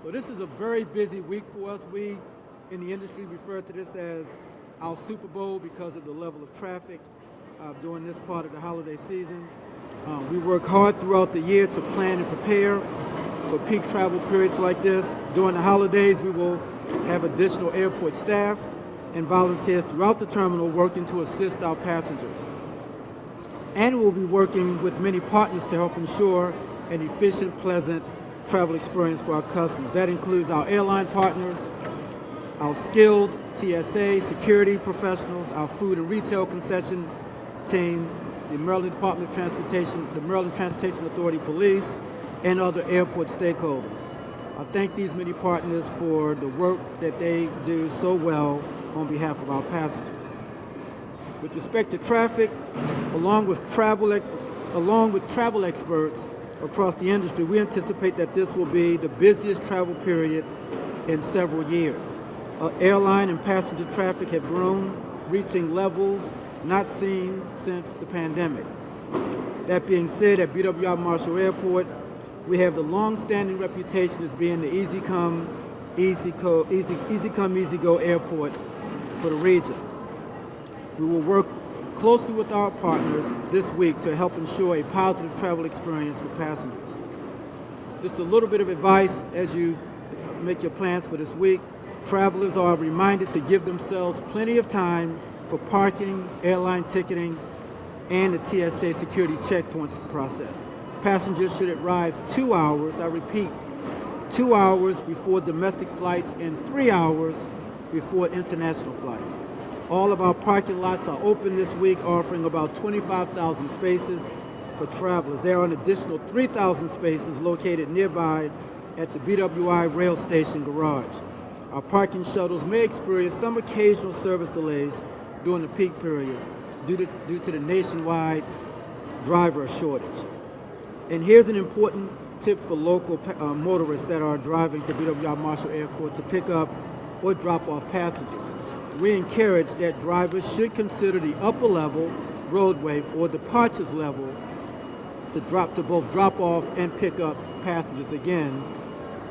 So this is a very busy week for us. We in the industry refer to this as our Super Bowl because of the level of traffic during this part of the holiday season. We work hard throughout the year to plan and prepare for peak travel periods like this. During the holidays, we will have additional airport staff and volunteers throughout the terminal working to assist our passengers. And we'll be working with many partners to help ensure an efficient, pleasant travel experience for our customers. That includes our airline partners, our skilled TSA security professionals, our food and retail concession team, the Maryland Department of Transportation, the Maryland Transportation Authority Police, and other airport stakeholders. I thank these many partners for the work that they do so well on behalf of our passengers. With respect to traffic, along with travel experts across the industry, we anticipate that this will be the busiest travel period in several years. Airline and passenger traffic have grown, reaching levels not seen since the pandemic. That being said, at BWI Marshall Airport, we have the long-standing reputation as being the easy come, easy go airport for the region. We will work closely with our partners this week to help ensure a positive travel experience for passengers. Just a little bit of advice as you make your plans for this week. Travelers are reminded to give themselves plenty of time for parking, airline ticketing, and the TSA security checkpoints process. Passengers should arrive 2 hours, I repeat, 2 hours before domestic flights and 3 hours before international flights. All of our parking lots are open this week, offering about 25,000 spaces for travelers. There are an additional 3,000 spaces located nearby at the BWI rail station garage. Our parking shuttles may experience some occasional service delays during the peak periods due to the nationwide driver shortage. And here's an important tip for local motorists that are driving to BWI Marshall Airport to pick up or drop off passengers. We encourage that drivers should consider the upper level roadway or departures level to both drop off and pick up passengers. Again,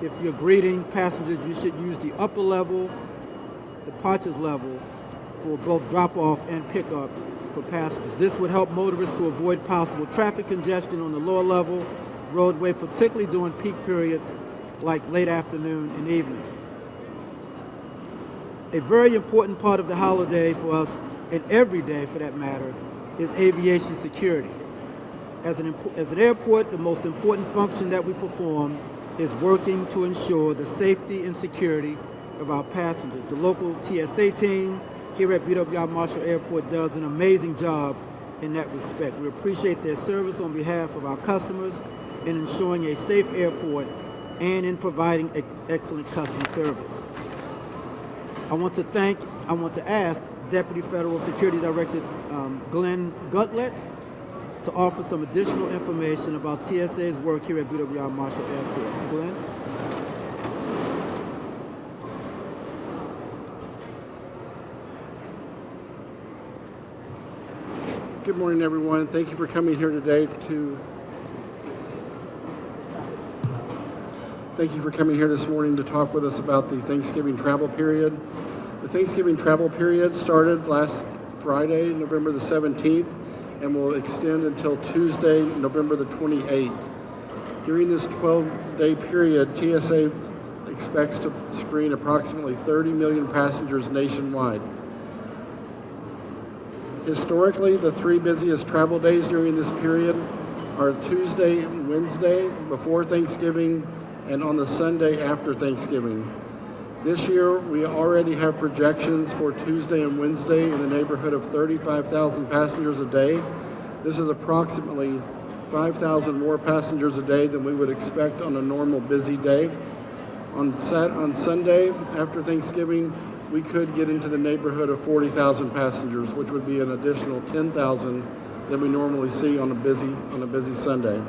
if you're greeting passengers, you should use the upper level, departures level for both drop off and pick up for passengers. This would help motorists to avoid possible traffic congestion on the lower level roadway, particularly during peak periods like late afternoon and evening. A very important part of the holiday for us, and every day for that matter, is aviation security. As an airport, the most important function that we perform is working to ensure the safety and security of our passengers. The local TSA team here at BWI Marshall Airport does an amazing job in that respect. We appreciate their service on behalf of our customers in ensuring a safe airport and in providing excellent customer service. I want to ask Deputy Federal Security Director Glenn Gutlett to offer some additional information about TSA's work here at BWI Marshall Airport. Glenn? Good morning, everyone. Thank you for coming here today Thank you for coming here this morning to talk with us about the Thanksgiving travel period. The Thanksgiving travel period started last Friday, November the 17th, and will extend until Tuesday, November the 28th. During this 12-day period, TSA expects to screen approximately 30 million passengers nationwide. Historically, the three busiest travel days during this period are Tuesday and Wednesday before Thanksgiving and on the Sunday after Thanksgiving. This year, we already have projections for Tuesday and Wednesday in the neighborhood of 35,000 passengers a day. This is approximately 5,000 more passengers a day than we would expect on a normal busy day. On Sunday after Thanksgiving, we could get into the neighborhood of 40,000 passengers, which would be an additional 10,000 than we normally see on a busy Sunday.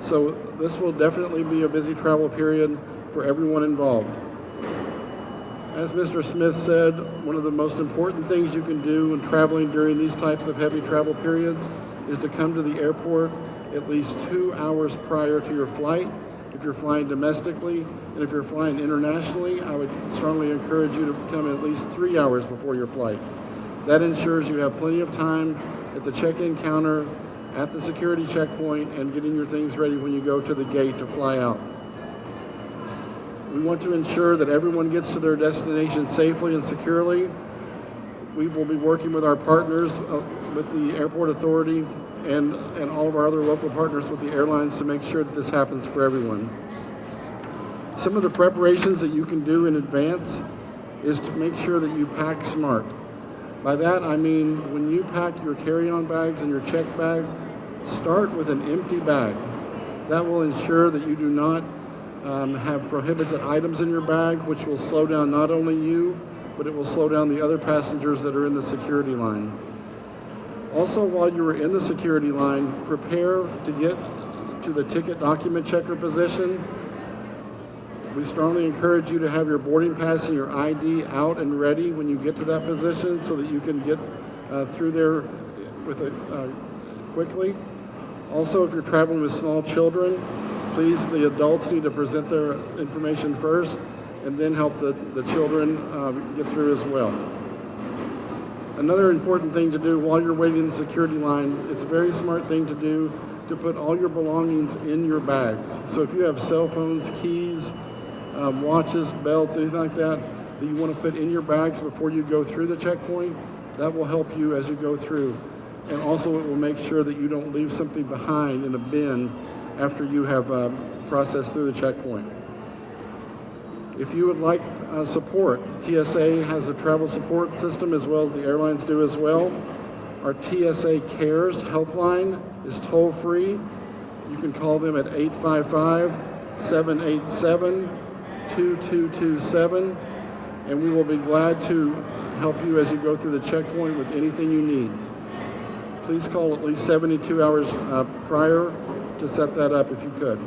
So this will definitely be a busy travel period for everyone involved. As Mr. Smith said, one of the most important things you can do when traveling during these types of heavy travel periods is to come to the airport at least 2 hours prior to your flight if you're flying domestically, and if you're flying internationally, I would strongly encourage you to come at least 3 hours before your flight. That ensures you have plenty of time at the check-in counter, at the security checkpoint, and getting your things ready when you go to the gate to fly out. We want to ensure that everyone gets to their destination safely and securely. We will be working with our partners, with the airport authority, and all of our other local partners with the airlines to make sure that this happens for everyone. Some of the preparations that you can do in advance is to make sure that you pack smart. By that I mean when you pack your carry-on bags and your check bags, start with an empty bag. That will ensure that you do not have prohibited items in your bag, which will slow down not only you, but it will slow down the other passengers that are in the security line. Also, while you are in the security line, prepare to get to the ticket document checker position. We strongly encourage you to have your boarding pass and your ID out and ready when you get to that position so that you can get through there with it quickly. Also, if you're traveling with small children, please, the adults need to present their information first and then help the children get through as well. Another important thing to do while you're waiting in the security line, it's a very smart thing to do to put all your belongings in your bags. So if you have cell phones, keys, watches, belts, anything like that you want to put in your bags before you go through the checkpoint, that will help you as you go through. And also it will make sure that you don't leave something behind in a bin after you have processed through the checkpoint. If you would like support, TSA has a travel support system as well as the airlines do as well. Our TSA Cares helpline is toll-free. You can call them at 855-787-2227, and we will be glad to help you as you go through the checkpoint with anything you need. Please call at least 72 hours prior to set that up if you could.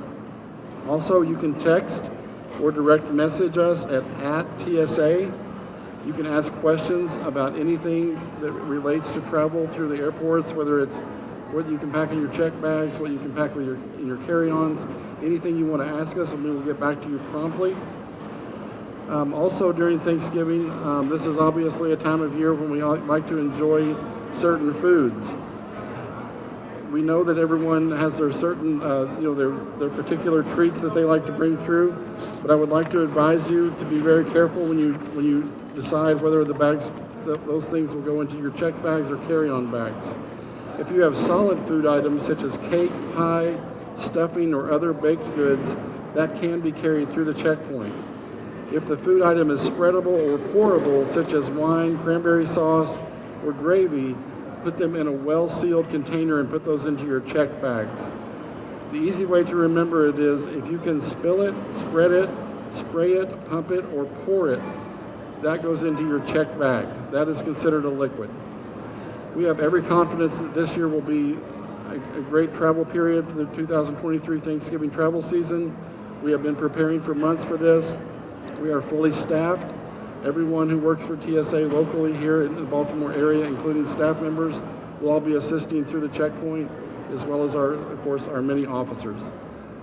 Also, you can text or direct message us at @TSA. You can ask questions about anything that relates to travel through the airports, whether it's what you can pack in your check bags, what you can pack with in your carry-ons, anything you want to ask us, and we will get back to you promptly. Also during Thanksgiving, this is obviously a time of year when we like to enjoy certain foods. We know that everyone has their certain, their particular treats that they like to bring through, but I would like to advise you to be very careful when you decide whether the bags, those things will go into your check bags or carry-on bags. If you have solid food items such as cake, pie, stuffing, or other baked goods, that can be carried through the checkpoint. If the food item is spreadable or pourable, such as wine, cranberry sauce, or gravy, put them in a well-sealed container and put those into your check bags. The easy way to remember it is if you can spill it, spread it, spray it, pump it, or pour it, that goes into your check bag. That is considered a liquid. We have every confidence that this year will be a great travel period for the 2023 Thanksgiving travel season. We have been preparing for months for this. We are fully staffed. Everyone who works for TSA locally here in the Baltimore area, including staff members, will all be assisting through the checkpoint, as well as of course, our many officers.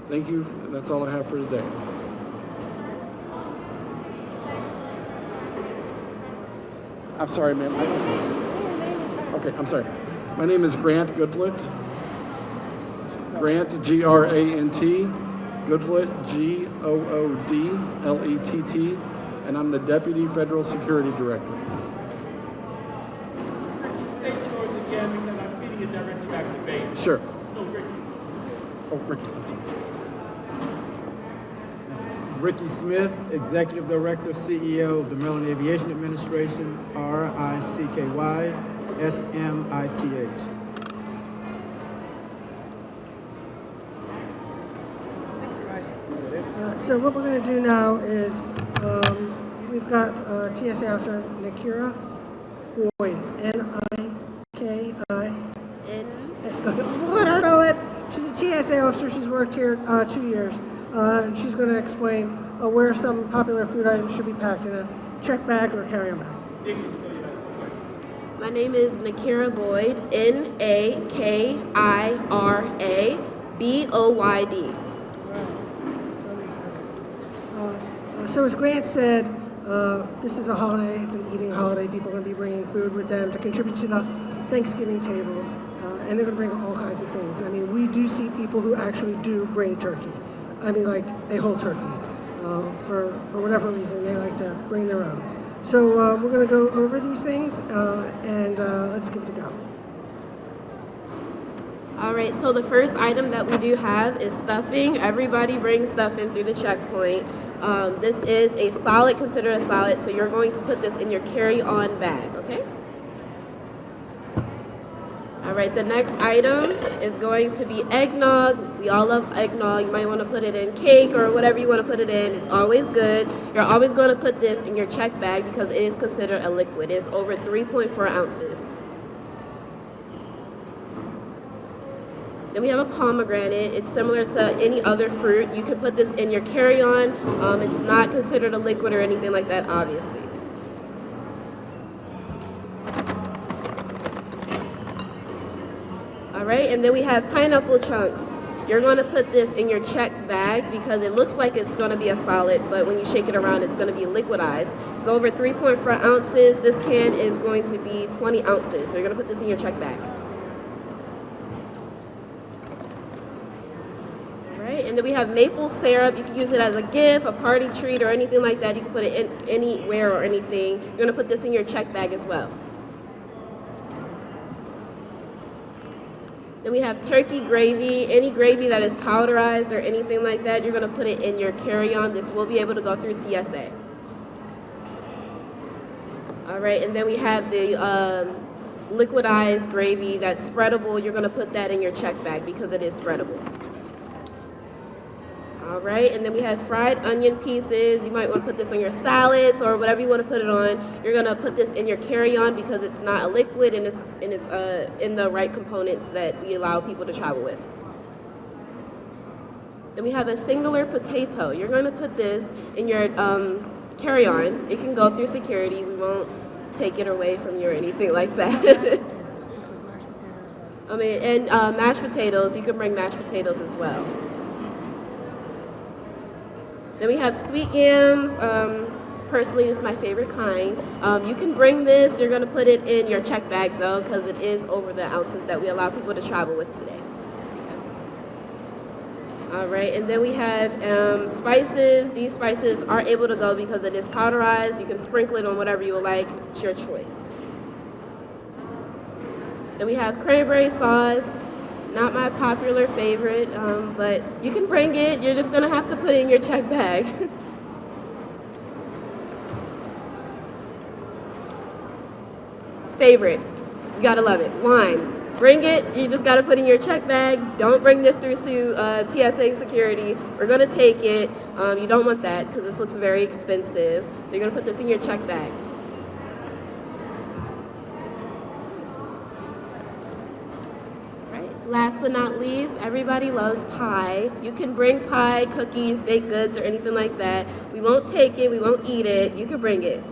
Thank you. That's all I have for today. I'm sorry, ma'am. Okay, I'm sorry. My name is Grant Goodlett. Grant, G-R-A-N-T. Goodlett, G-O-O-D-L-E-T-T. And I'm the Deputy Federal Security Director. Ricky, state yours again because I'm feeding it directly back to base. Sure. No, Ricky. Oh, Ricky, I'm sorry. Ricky Smith, Executive Director, CEO of the Maryland Aviation Administration, RICKY-SMITH. So what we're going to do now is we've got TSA Officer Nakira Boyd, N-I-K-I. Let her know it. She's a TSA officer. She's worked here 2 years. And she's going to explain where some popular food items should be packed in a check bag or carry-on bag. My name is Nakira Boyd, N-A-K-I-R-A-B-O-Y-D. So as Grant said, this is a holiday, it's an eating holiday. People are going to be bringing food with them to contribute to the Thanksgiving table. And they're going to bring all kinds of things. I mean, we do see people who actually do bring turkey. I mean, like a whole turkey. For whatever reason, they like to bring their own. So we're going to go over these things, and let's give it a go. All right, so the first item that we do have is stuffing. Everybody brings stuffing through the checkpoint. This is a solid, considered a solid, so you're going to put this in your carry-on bag, okay? All right, the next item is going to be eggnog. We all love eggnog. You might want to put it in cake or whatever you want to put it in. It's always good. You're always going to put this in your check bag because it is considered a liquid. It's over 3.4 ounces. Then we have a pomegranate. It's similar to any other fruit. You can put this in your carry-on. It's not considered a liquid or anything like that, obviously. All right, and then we have pineapple chunks. You're going to put this in your check bag because it looks like it's going to be a solid, but when you shake it around, it's going to be liquidized. It's over 3.4 ounces. This can is going to be 20 ounces. So you're going to put this in your check bag. All right, and then we have maple syrup. You can use it as a gift, a party treat, or anything like that. You can put it in anywhere or anything. You're going to put this in your check bag as well. Then we have turkey gravy. Any gravy that is powderized or anything like that, you're going to put it in your carry-on. This will be able to go through TSA. All right, and then we have the liquidized gravy that's spreadable. You're going to put that in your check bag because it is spreadable. All right, and then we have fried onion pieces. You might want to put this on your salads or whatever you want to put it on. You're gonna put this in your carry-on because it's not a liquid and it's in the right components that we allow people to travel with. Then we have a singular potato. You're gonna put this in your carry-on. It can go through security. We won't take it away from you or anything like that. I mean, and mashed potatoes. You can bring mashed potatoes as well. Then we have sweet yams. Personally, this is my favorite kind. You can bring this. You're going to put it in your check bag, though, because it is over the ounces that we allow people to travel with today. Okay. All right, and then we have spices. These spices are able to go because it is powderized. You can sprinkle it on whatever you would like. It's your choice. Then we have cranberry sauce. Not my popular favorite, but you can bring it. You're just going to have to put it in your check bag. Favorite. You got to love it. Wine. Bring it. You just got to put it in your check bag. Don't bring this through to TSA security. We're going to take it. You don't want that because this looks very expensive. So you're going to put this in your check bag. Last but not least, everybody loves pie. You can bring pie, cookies, baked goods, or anything like that. We won't take it, we won't eat it. You can bring it.